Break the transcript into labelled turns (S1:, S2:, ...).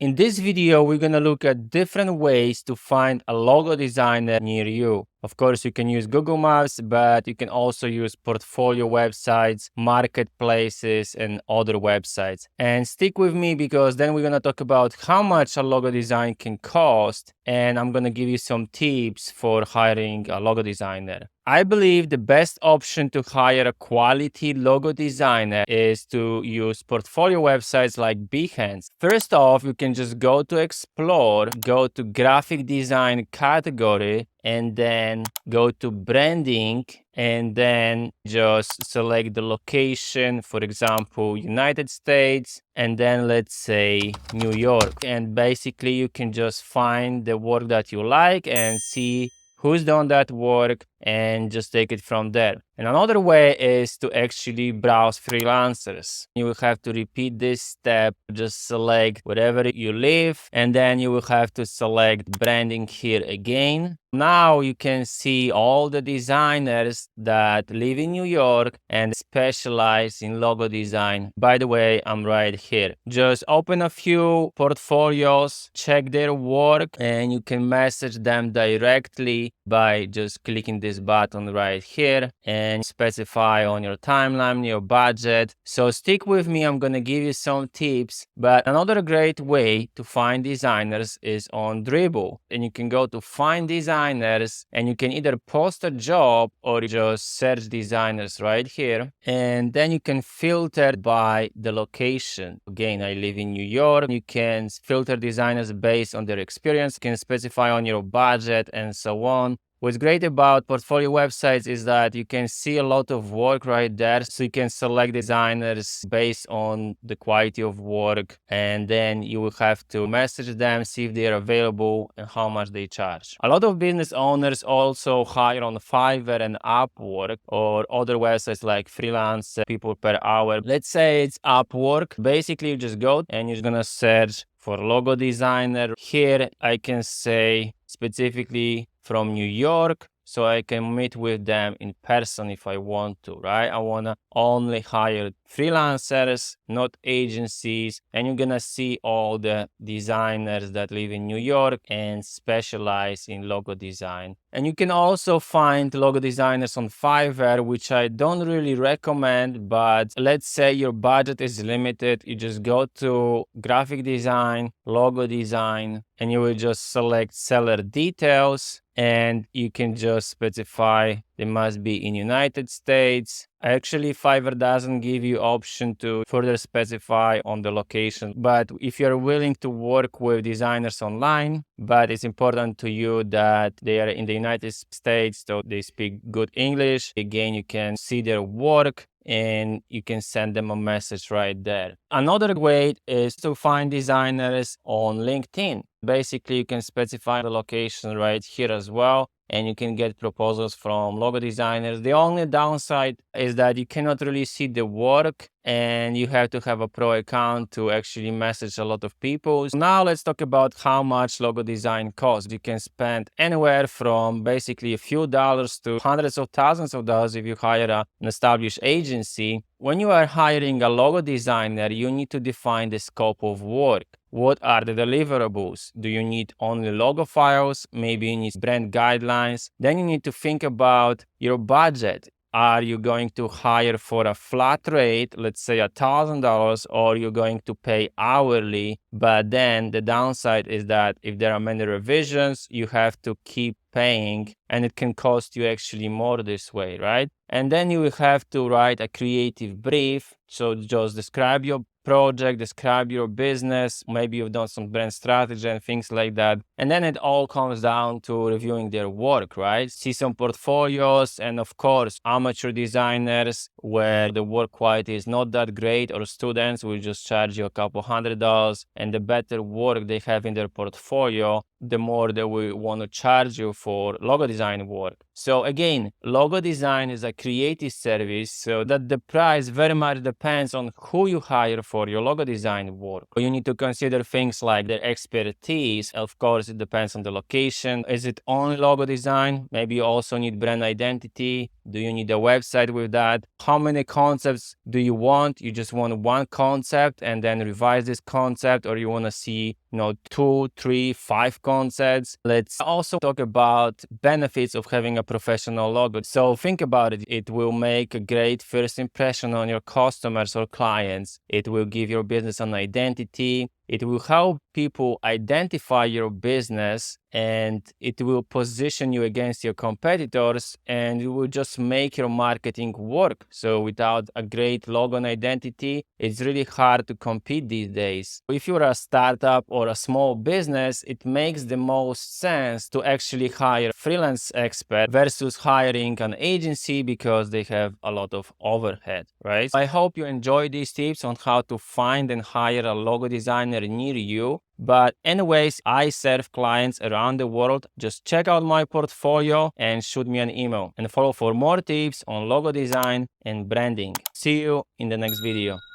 S1: In this video, we're going to look at different ways to find a logo designer near you. Of course, you can use Google Maps, but you can also use portfolio websites, marketplaces, and other websites. And stick with me because then we're going to talk about how much a logo design can cost, and I'm going to give you some tips for hiring a logo designer. I believe the best option to hire a quality logo designer is to use portfolio websites like Behance. First off, you can just go to Explore, go to graphic design category, and then go to branding, and then just select the location, for example, United States, and then let's say New York. And basically you can just find the work that you like and see who's done that work and just take it from there. And another way is to actually browse freelancers. You will have to repeat this step, just select wherever you live, and then you will have to select branding here again. Now you can see all the designers that live in New York and specialize in logo design. By the way, I'm right here. Just open a few portfolios, check their work, and you can message them directly by just clicking this button right here and specify on your timeline, your budget. So stick with me, I'm gonna give you some tips. But another great way to find designers is on Dribbble. And you can go to find designers and you can either post a job or just search designers right here. And then you can filter by the location. Again, I live in New York. You can filter designers based on their experience, you can specify on your budget and so on. What's great about portfolio websites is that you can see a lot of work right there. So you can select designers based on the quality of work, and then you will have to message them, see if they're available and how much they charge. A lot of business owners also hire on Fiverr and Upwork or other websites like Freelance People Per Hour. Let's say it's Upwork. Basically, you just go and you're gonna search for logo designer. Here I can say specifically from New York, so I can meet with them in person if I want to, right? I want to only hire freelancers, not agencies. And you're gonna see all the designers that live in New York and specialize in logo design. And you can also find logo designers on Fiverr, which I don't really recommend, but let's say your budget is limited. You just go to graphic design, logo design, and you will just select seller details, and you can just specify they must be in United States. Actually, Fiverr doesn't give you option to further specify on the location, but if you're willing to work with designers online, but it's important to you that they are in the United States, so they speak good English, again, you can see their work and you can send them a message right there. Another way is to find designers on LinkedIn. Basically, you can specify the location right here as well, and you can get proposals from logo designers. The only downside is that you cannot really see the work and you have to have a pro account to actually message a lot of people. So now let's talk about how much logo design costs. You can spend anywhere from basically a few dollars to hundreds of thousands of dollars if you hire an established agency. When you are hiring a logo designer, you need to define the scope of work. What are the deliverables? Do you need only logo files? Maybe you need brand guidelines. Then you need to think about your budget. Are you going to hire for a flat rate, let's say $1,000, or you're going to pay hourly? But then the downside is that if there are many revisions, you have to keep paying and it can cost you actually more this way, right? And then you will have to write a creative brief. So just describe your project, describe your business, maybe you've done some brand strategy and things like that. And then it all comes down to reviewing their work, right? See some portfolios, and of course, amateur designers where the work quality is not that great, or students will just charge you a couple $100, and the better work they have in their portfolio, the more they will want to charge you for logo design work. So again, logo design is a creative service, so that the price very much depends on who you hire for your logo design work. You need to consider things like their expertise. Of course, it depends on the location. Is it only logo design? Maybe you also need brand identity. Do you need a website with that? How many concepts do you want? You just want one concept and then revise this concept, or you want to see, 2, 3, 5 concepts? Let's also talk about benefits of having a professional logo. So think about it. It will make a great first impression on your customers or clients. It will give your business an identity. It will help people identify your business, and it will position you against your competitors, and it will just make your marketing work. So without a great logo and identity, it's really hard to compete these days. If you're a startup or a small business, it makes the most sense to actually hire a freelance expert versus hiring an agency because they have a lot of overhead, right? I hope you enjoyed these tips on how to find and hire a logo designer near you. But anyways, I serve clients around the world. Just check out my portfolio and shoot me an email, and follow for more tips on logo design and branding. See you in the next video.